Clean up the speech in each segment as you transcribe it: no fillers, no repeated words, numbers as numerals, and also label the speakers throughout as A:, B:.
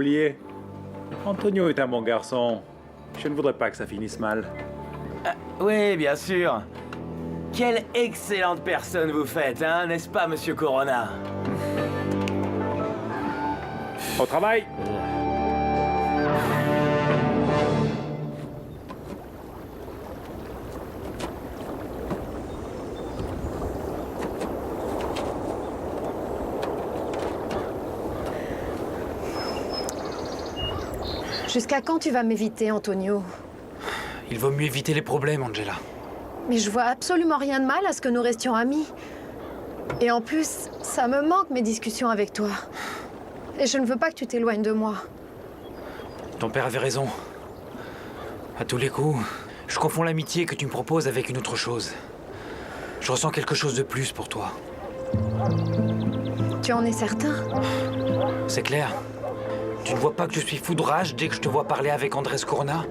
A: Oubliez, Antonio est un bon garçon. Je ne voudrais pas que ça finisse mal.
B: Oui, bien sûr. Quelle excellente personne vous faites, hein, n'est-ce pas, Monsieur Corona?
A: Au travail!
C: Jusqu'à quand tu vas m'éviter, Antonio?
D: Il vaut mieux éviter les problèmes, Angela.
C: Mais je vois absolument rien de mal à ce que nous restions amis. Et en plus, ça me manque mes discussions avec toi. Et je ne veux pas que tu t'éloignes de moi.
D: Ton père avait raison. À tous les coups, je confonds l'amitié que tu me proposes avec une autre chose. Je ressens quelque chose de plus pour toi.
C: Tu en es certain?
D: C'est clair. Tu ne vois pas que je suis fou de rage dès que je te vois parler avec Andrés Corona?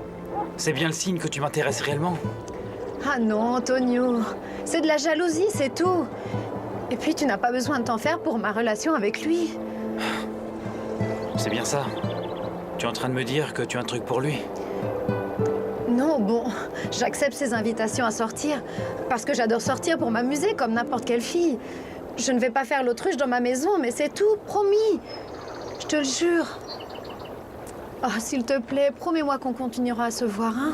D: C'est bien le signe que tu m'intéresses réellement.
C: Ah non, Antonio. C'est de la jalousie, c'est tout. Et puis, tu n'as pas besoin de t'en faire pour ma relation avec lui.
D: C'est bien ça. Tu es en train de me dire que tu as un truc pour lui?
C: Non, bon, j'accepte ses invitations à sortir. Parce que j'adore sortir pour m'amuser comme n'importe quelle fille. Je ne vais pas faire l'autruche dans ma maison, mais c'est tout, promis. Je te le jure. Oh, s'il te plaît, promets-moi qu'on continuera à se voir, hein?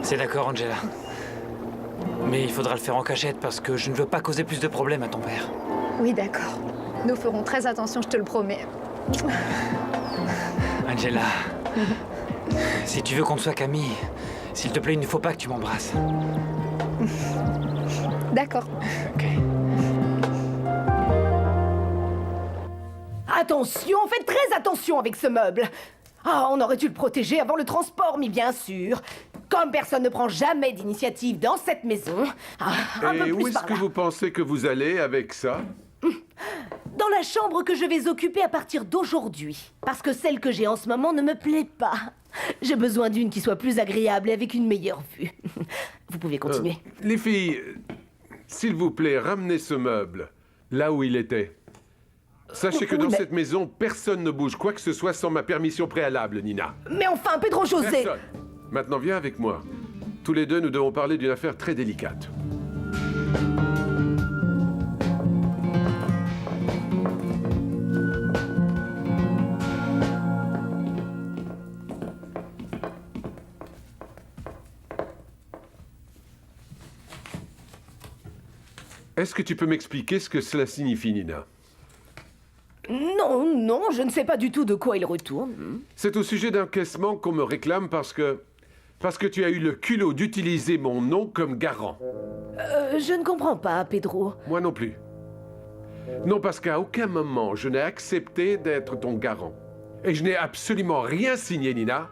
D: C'est d'accord, Angela. Mais il faudra le faire en cachette parce que je ne veux pas causer plus de problèmes à ton père.
C: Oui, d'accord. Nous ferons très attention, je te le promets.
D: Angela, si tu veux qu'on soit qu'amis, s'il te plaît, il ne faut pas que tu m'embrasses.
C: D'accord.
D: Ok.
E: Attention, faites très attention avec ce meuble. Ah, on aurait dû le protéger avant le transport, mais bien sûr. Comme personne ne prend jamais d'initiative dans cette maison, un peu
F: Et où
E: plus
F: est-ce
E: par
F: que
E: là.
F: vous pensez que vous allez avec ça?
E: Dans la chambre que je vais occuper à partir d'aujourd'hui. Parce que celle que j'ai en ce moment ne me plaît pas. J'ai besoin d'une qui soit plus agréable et avec une meilleure vue. Vous pouvez continuer.
F: Les filles, s'il vous plaît, ramenez ce meuble là où il était. Sachez que
E: Oui,
F: dans
E: mais-
F: cette maison, personne ne bouge quoi que ce soit sans ma permission préalable, Nina.
E: Mais enfin, Pedro José.
F: Personne. Maintenant, viens avec moi. Tous les deux, nous devons parler d'une affaire très délicate. Est-ce que tu peux m'expliquer ce que cela signifie, Nina?
E: Non, non, je ne sais pas du tout de quoi il retourne.
F: C'est au sujet d'encaissement qu'on me réclame parce que tu as eu le culot d'utiliser mon nom comme garant.
E: Je ne comprends pas, Pedro.
F: Moi non plus. Non, parce qu'à aucun moment je n'ai accepté d'être ton garant. Et je n'ai absolument rien signé, Nina.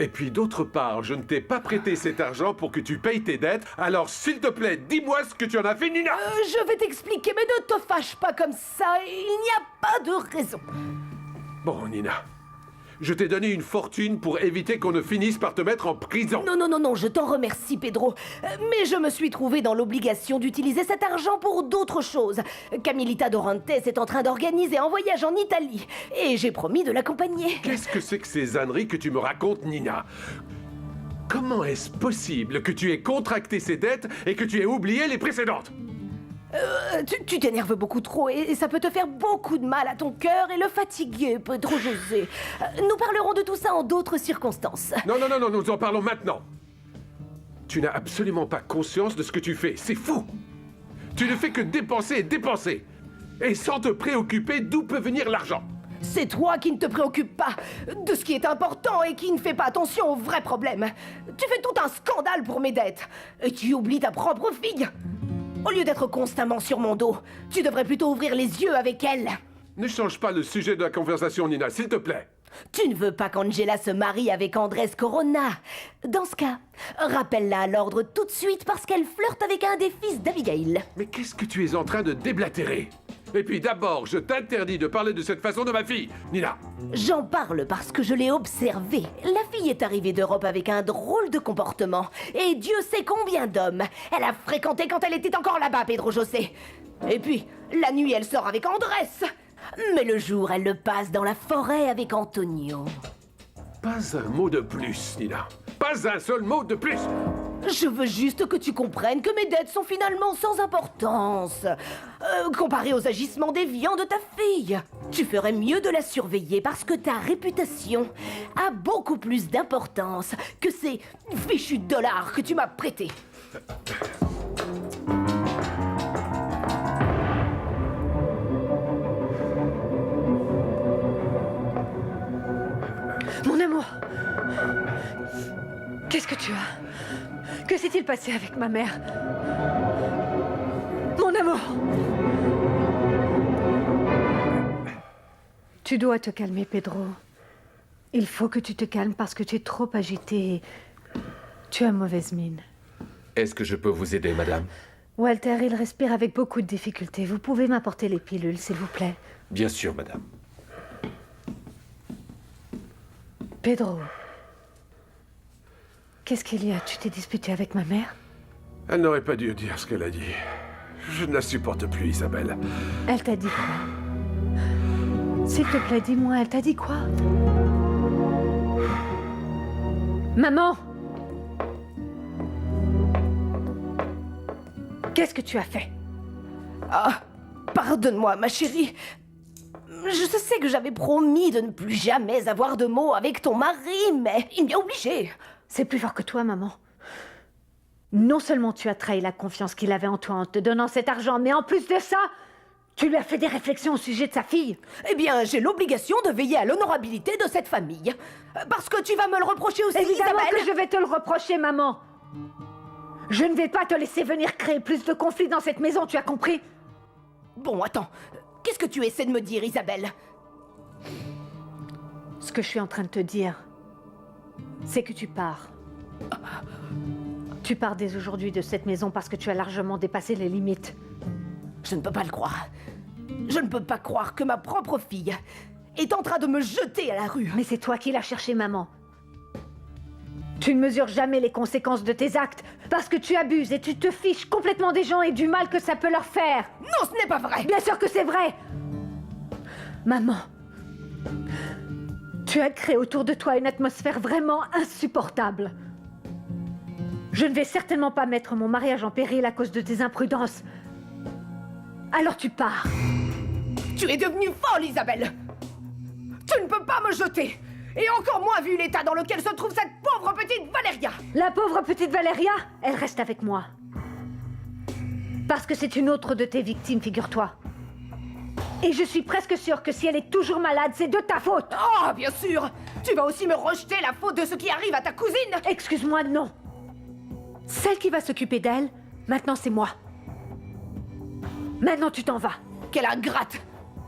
F: Et puis d'autre part, je ne t'ai pas prêté cet argent pour que tu payes tes dettes. Alors s'il te plaît, dis-moi ce que tu en as fait, Nina.
E: Je vais t'expliquer, mais ne te fâche pas comme ça. Il n'y a pas de raison.
F: Bon, Nina, je t'ai donné une fortune pour éviter qu'on ne finisse par te mettre en prison.
E: Non, non, non, non, je t'en remercie, Pedro. Mais je me suis trouvé dans l'obligation d'utiliser cet argent pour d'autres choses. Camilita Dorantes est en train d'organiser un voyage en Italie. Et j'ai promis de l'accompagner.
F: Qu'est-ce que c'est que ces âneries que tu me racontes, Nina? Comment est-ce possible que tu aies contracté ces dettes et que tu aies oublié les précédentes?
E: Tu t'énerves beaucoup trop et ça peut te faire beaucoup de mal à ton cœur et le fatiguer, Pedro José. Nous parlerons de tout ça en d'autres circonstances.
F: Non, non, non, non, nous en parlons maintenant. Tu n'as absolument pas conscience de ce que tu fais. C'est fou. Tu ne fais que dépenser et dépenser. Et sans te préoccuper d'où peut venir l'argent.
E: C'est toi qui ne te préoccupes pas de ce qui est important et qui ne fait pas attention aux vrais problèmes. Tu fais tout un scandale pour mes dettes. Et tu oublies ta propre fille. Au lieu d'être constamment sur mon dos, tu devrais plutôt ouvrir les yeux avec elle.
F: Ne change pas le sujet de la conversation, Nina, s'il te plaît.
E: Tu ne veux pas qu'Angela se marie avec Andrés Corona. Dans ce cas, rappelle-la à l'ordre tout de suite parce qu'elle flirte avec un des fils d'Abigail.
F: Mais qu'est-ce que tu es en train de déblatérer? Et puis d'abord, je t'interdis de parler de cette façon de ma fille, Nina.
E: J'en parle parce que je l'ai observée. La fille est arrivée d'Europe avec un drôle de comportement. Et Dieu sait combien d'hommes elle a fréquenté quand elle était encore là-bas, Pedro José. Et puis, la nuit, elle sort avec Andrés. Mais le jour, elle le passe dans la forêt avec Antonio.
F: Pas un mot de plus, Nina. Pas un seul mot de plus.
E: Je veux juste que tu comprennes que mes dettes sont finalement sans importance. Comparé aux agissements déviants de ta fille. Tu ferais mieux de la surveiller parce que ta réputation a beaucoup plus d'importance que ces fichus dollars que tu m'as prêtés.
C: Mon amour, qu'est-ce que tu as? Que s'est-il passé avec ma mère? Mon amour! Tu dois te calmer, Pedro. Il faut que tu te calmes parce que tu es trop agité. Tu as mauvaise mine.
F: Est-ce que je peux vous aider, madame?
C: Walter, il respire avec beaucoup de difficultés. Vous pouvez m'apporter les pilules, s'il vous plaît?
F: Bien sûr, madame.
C: Pedro, qu'est-ce qu'il y a? Tu t'es disputé avec ma mère?
F: Elle n'aurait pas dû dire ce qu'elle a dit. Je ne la supporte plus, Isabelle.
C: Elle t'a dit quoi? S'il te plaît, dis-moi, elle t'a dit quoi? Maman! Qu'est-ce que tu as fait?
E: Ah, pardonne-moi, ma chérie. Je sais que j'avais promis de ne plus jamais avoir de mots avec ton mari, mais il m'y a obligé.
C: C'est plus fort que toi, maman. Non seulement tu as trahi la confiance qu'il avait en toi en te donnant cet argent, mais en plus de ça, tu lui as fait des réflexions au sujet de sa fille.
E: Eh bien, j'ai l'obligation de veiller à l'honorabilité de cette famille. Parce que tu vas me le reprocher aussi,
C: Évidemment
E: Isabelle.
C: que je vais te le reprocher, maman. Je ne vais pas te laisser venir créer plus de conflits dans cette maison, tu as compris?
E: Bon, attends. Qu'est-ce que tu essaies de me dire, Isabelle?
C: Ce que je suis en train de te dire, c'est que tu pars. Tu pars dès aujourd'hui de cette maison parce que tu as largement dépassé les limites.
E: Je ne peux pas le croire. Je ne peux pas croire que ma propre fille est en train de me jeter à la rue.
C: Mais c'est toi qui l'as cherché, maman. Tu ne mesures jamais les conséquences de tes actes parce que tu abuses et tu te fiches complètement des gens et du mal que ça peut leur faire.
E: Non, ce n'est pas vrai.
C: Bien sûr que c'est vrai. Maman, tu as créé autour de toi une atmosphère vraiment insupportable. Je ne vais certainement pas mettre mon mariage en péril à cause de tes imprudences. Alors tu pars.
E: Tu es devenue folle, Isabelle. Tu ne peux pas me jeter. Et encore moins vu l'état dans lequel se trouve cette pauvre petite Valeria.
C: La pauvre petite Valeria, elle reste avec moi. Parce que c'est une autre de tes victimes, figure-toi. Et je suis presque sûre que si elle est toujours malade, c'est de ta faute.
E: Oh, bien sûr. Tu vas aussi me rejeter la faute de ce qui arrive à ta cousine.
C: Excuse-moi, non. Celle qui va s'occuper d'elle, maintenant c'est moi. Maintenant tu t'en vas.
E: Quelle ingrate.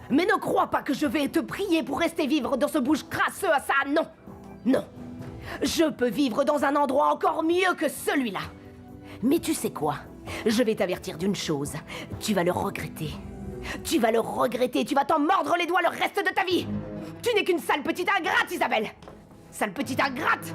E: Mais ne crois pas que je vais te prier pour rester vivre dans ce bouge crasseux à ça, non. Non. Je peux vivre dans un endroit encore mieux que celui-là. Mais tu sais quoi? Je vais t'avertir d'une chose. Tu vas le regretter. Tu vas le regretter, tu vas t'en mordre les doigts le reste de ta vie. Tu n'es qu'une sale petite ingrate, Isabelle. Sale petite ingrate.